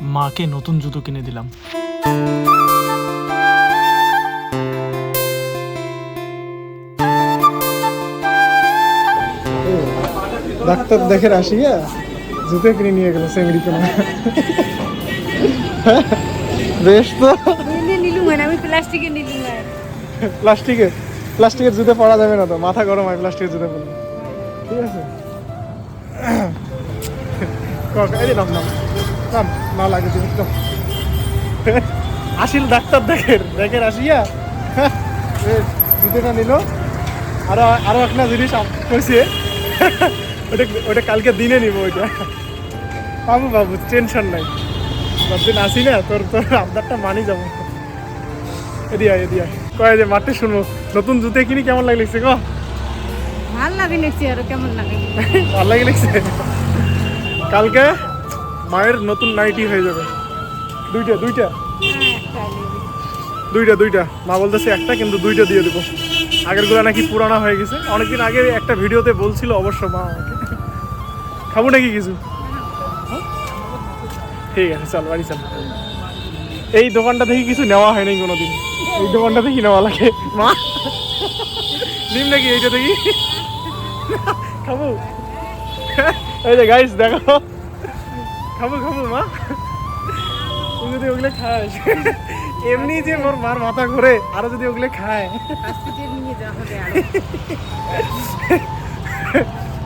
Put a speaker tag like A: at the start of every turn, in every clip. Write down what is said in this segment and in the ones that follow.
A: মাকে নতুন জুতো কিনে দিলাম।
B: ডাক্তার দেখে আসিয়া জুতো কিনে নিয়ে গেল সেঙ্গড়ি কেনা। বেশ তো,
C: আমি প্লাস্টিকের নিলুম।
B: প্লাস্টিকের জুতো পরা যাবে না তো, মাথা গরম হয় প্লাস্টিকের জুতো পরলে। ঠিক আছে, এই যে নাম নাম নাম না লাগে তুমি তো। আসিল ডাক্তার দেখের আসিয়া জুতোটা নিল। আরো একটা জিনিস কইছে, ওটা কালকে দিনে নিব। ওইটা বাবু টেনশন নাই, যতদিন আসি না তোর আবদারটা মানি যাবো। এদিয়া কয় যে মাঠে শুনবো নতুন জুতে কিনি কেমন লাগছে গো?
C: ভাল লাগে দেখছি, আর কেমন লাগে?
B: ভাল লাগে লাগছে। কালকে মায়ের নতুন নাইটি হয়ে যাবে। দুইটা মা বলতেছে একটা, কিন্তু দুইটা দিয়ে দেবো। আগের গুলা নাকি পুরানা হয়ে গেছে। অনেকদিন আগে একটা ভিডিওতে বলছিল অবশ্য মা আমাকে। খাবো নাকি কিছু? ঠিক আছে, চল বাড়ি চল। এই দোকানটা থেকে কিছু নেওয়া হয়নি কোনোদিন, এই দোকানটা থেকে নেওয়া লাগে। মা নিম নাকি এইটা থেকে খাবো? এই যে গাইস দেখো, খাবো মা। তুই যদি ওগুলো খাস, এমনি যে মোর মার মাথা ঘুরে, আরো যদি ওগুলো খায়।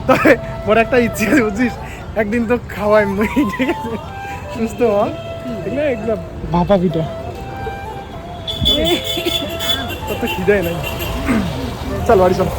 B: তবে মোর একটা ইচ্ছে আছে বুঝছিস, একদিন তো খাওয়াই মুই, ঠিক আছে? সুস্থ হ, এগুলো একদম ভাপা পিঠা। কত খিদায় নাই। চল বাড়ি চল।